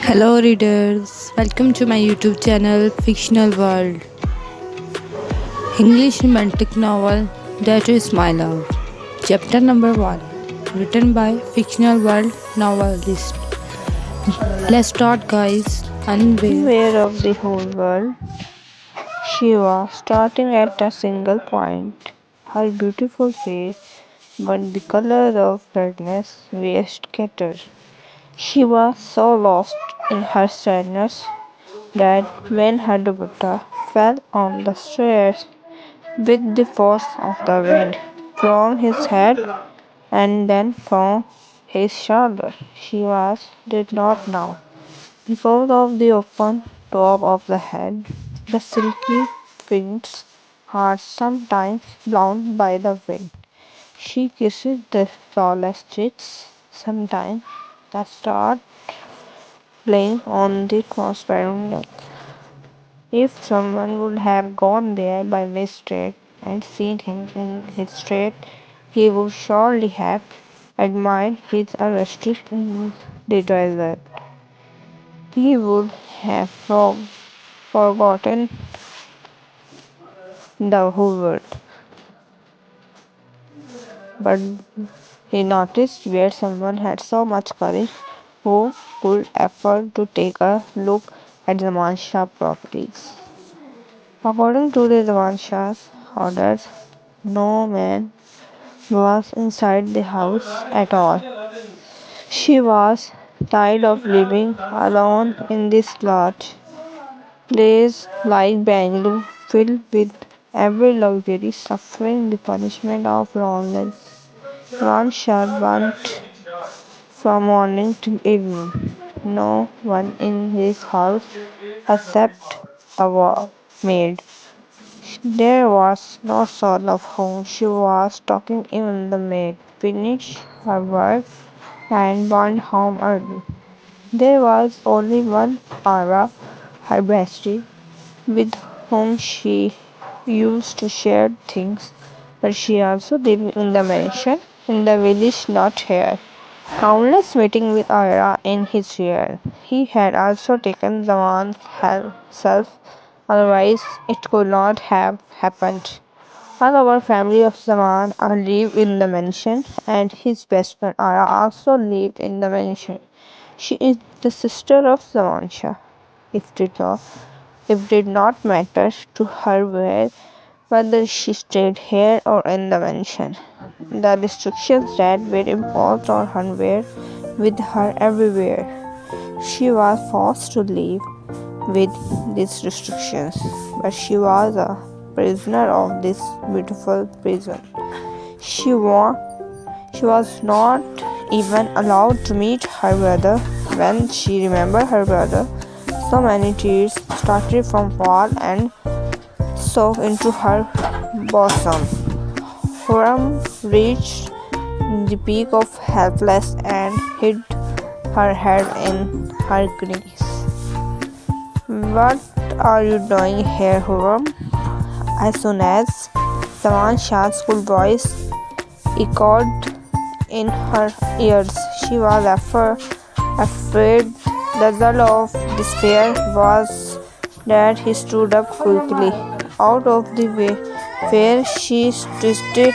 Hello, readers. Welcome to my YouTube channel, Fictional World. English romantic novel That Is My Love. Chapter number 1. Written by Fictional World novelist. Let's start, guys. Unaware. Unaware of the whole world, she was starting at a single point. Her beautiful face, but the colors of redness were scattered. She was so lost in her sadness that when her dupatta fell on the stairs with the force of the wind from his head and then from his shoulder, she did not know. Because of the open top of the head, the silky wings are sometimes blown by the wind. She kisses the flawless cheeks, sometimes the stars playing on the transparent neck. If someone would have gone there by mistake and seen him in his state, he would surely have admired his arrested in the desert. He would have forgotten the whole world, but he noticed where someone had so much courage who could afford to take a look at the Mansha properties. According to the Mansha's orders, no man was inside the house at all. She was tired of living alone in this large place like Bangalore, filled with every luxury, suffering the punishment of loneliness. One shot burnt from morning to evening. No one in his house except a maid. There was no soul of home. She was talking even the maid. Finished her work and went home early. There was only one Ara, her bestie, with whom she used to share things, but she also lived in the mansion in the village not here. Countless meeting with Ira in his year. He had also taken Zaman's self, otherwise it could not have happened. All our family of Zaman lived in the mansion, and his best friend Ira also lived in the mansion. She is the sister of Zaman Shah. It did not, it did not matter to her whether she stayed here or in the mansion. The restrictions that were imposed on her were with her everywhere. She was forced to live with these restrictions, but she was a prisoner of this beautiful prison. She, wa- she was not even allowed to meet her brother. When she remembered her brother, so many tears started from fall and soaked into her bosom. Huram reached the peak of helplessness and hid her head in her knees. What are you doing here, Huram? As soon as Zaman Shah's cool voice echoed in her ears, she was afraid. The result of despair was that he stood up quickly out of the way, where she twisted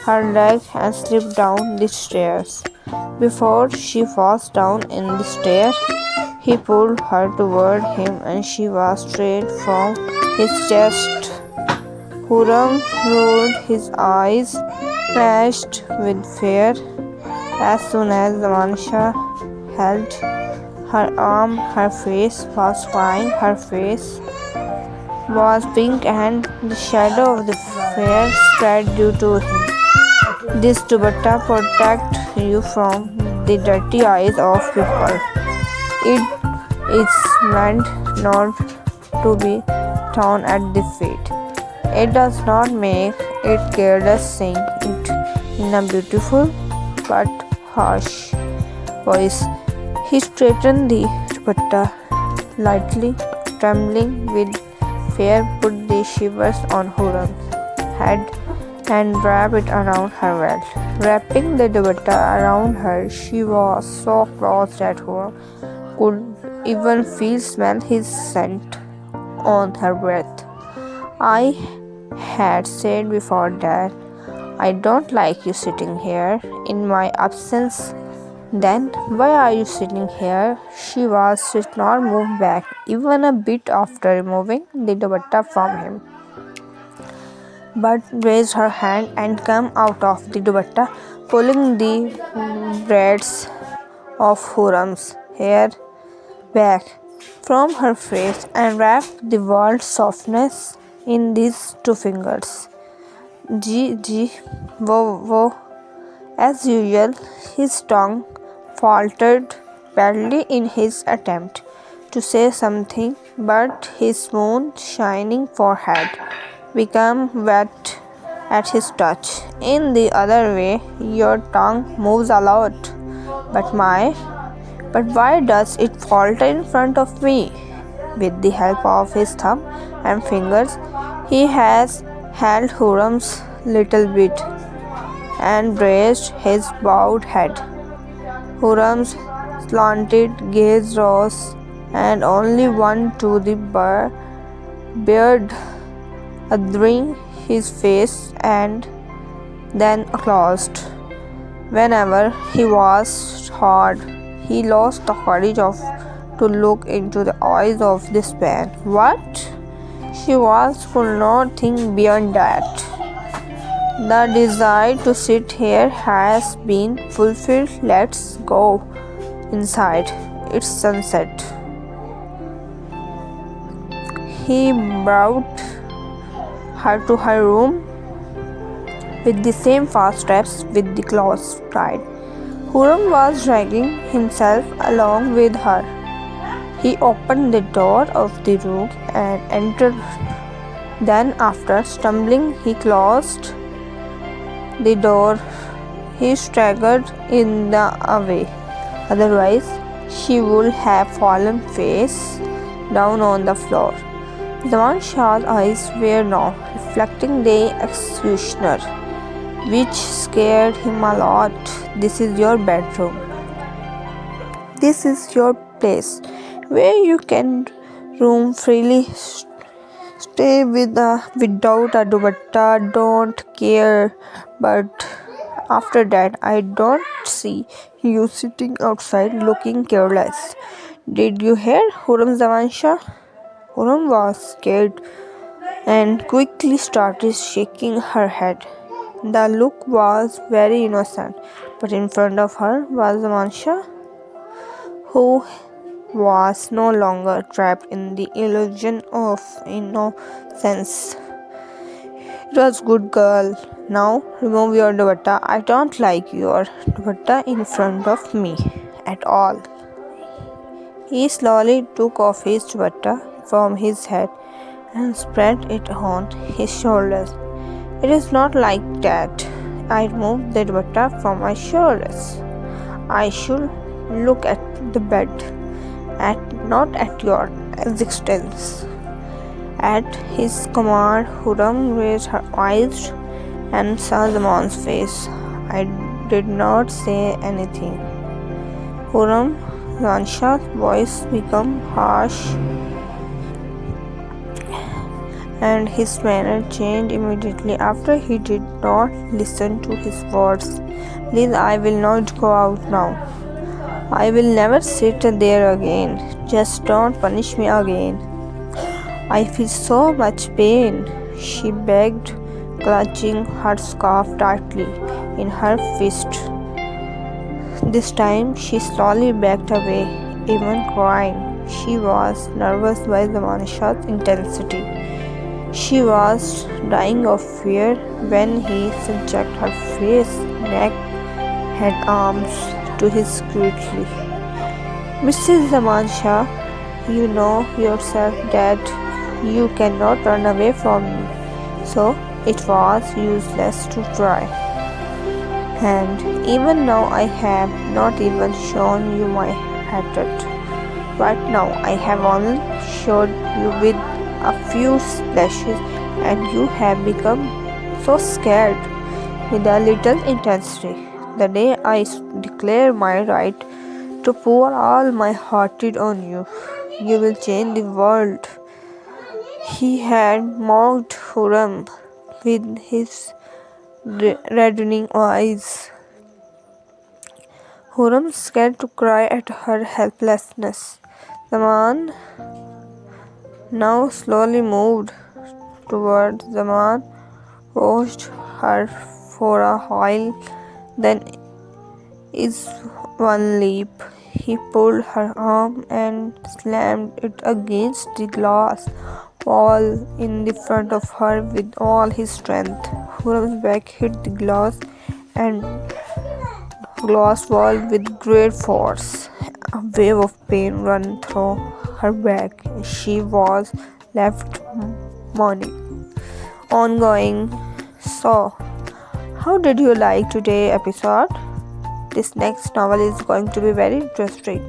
her leg and slipped down the stairs. Before she falls down in the stair, he pulled her toward him and she was straight from his chest. Huram rolled his eyes, flashed with fear. As soon as Zamansha held her arm, her face was fine, her face was pink, and the shadow of the fear spread due to him. This dupatta protect you from the dirty eyes of people. It is meant not to be thrown at the feet. It does not make it careless, saying it in a beautiful but harsh voice. He straightened the dupatta lightly, trembling with fear, put the shivers on Huram's head and wrapped it around her waist. Wrapping the dupatta around her, she was so close that Huram could even smell his scent on her breath. I had said before that I don't like you sitting here in my absence. Then why are you sitting here? She did not move back even a bit after removing the dupatta from him, but raised her hand and came out of the dupatta, pulling the braids of Huram's hair back from her face and wrapped the world's softness in these two fingers. Gee, whoa. As usual, his tongue faltered badly in his attempt to say something, but his moon-shining forehead became wet at his touch. In the other way, your tongue moves a lot, but why does it falter in front of me? With the help of his thumb and fingers, he has held Huram's little bit and raised his bowed head. Huram's slanted gaze rose and only one to the beard adorning his face and then closed. Whenever he was hard, he lost the courage to look into the eyes of this man. What? Could not think beyond that. The desire to sit here has been fulfilled. Let's go inside. It's sunset. He brought her to her room with the same fast steps with the clothes tied. Huram was dragging himself along with her. He opened the door of the room and entered. Then, after stumbling, he closed the door. He staggered in the way. Otherwise, she would have fallen face down on the floor. Zaman Shah's eyes were now reflecting the executioner, which scared him a lot. This is your bedroom. This is your place where you can roam freely, stay without a dupatta, don't care. But after that, I don't see you sitting outside looking careless. Did you hear Huram Zaman Shah? Huram was scared and quickly started shaking her head. The look was very innocent, but in front of her was Zaman Shah, who was no longer trapped in the illusion of innocence. It was good girl. Now remove your dupatta. I don't like your dupatta in front of me at all. He slowly took off his dupatta from his head and spread it on his shoulders. It is not like that. I removed the dupatta from my shoulders. I should look at the bed, not at your existence. At his command, Huram raised her eyes and saw Zaman's face. I did not say anything. Huram Zanshah's voice became harsh and his manner changed immediately after he did not listen to his words. Please, I will not go out now. I will never sit there again. Just don't punish me again. I feel so much pain, she begged, clutching her scarf tightly in her fist. This time she slowly backed away, even crying. She was nervous by Zaman Shah's intensity. She was dying of fear when he subjected her face, neck, and arms to his scrutiny. Mrs. Zaman Shah, you know yourself that you cannot run away from me, so it was useless to try. And even now I have not even shown you my hatred. Right now I have only showed you with a few splashes and you have become so scared with a little intensity. The day I declare my right to pour all my hearted on you. You will change the world. He had mocked Huram with his reddening eyes. Huram, scared to cry at her helplessness. The man now slowly moved towards the man, watched her for a while, then is one leap. He pulled her arm and slammed it against the glass wall in the front of her with all his strength. Huram's back hit the and glass wall with great force. A wave of pain ran through her back. She was left moaning. Ongoing. So, how did you like today's episode? This next novel is going to be very interesting.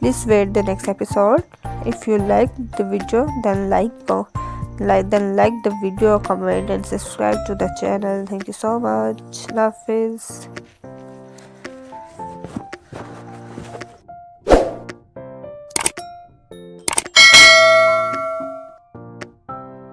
Please wait the next episode. If you like the video, then like the video, comment and subscribe to the channel. Thank you so much. Love is.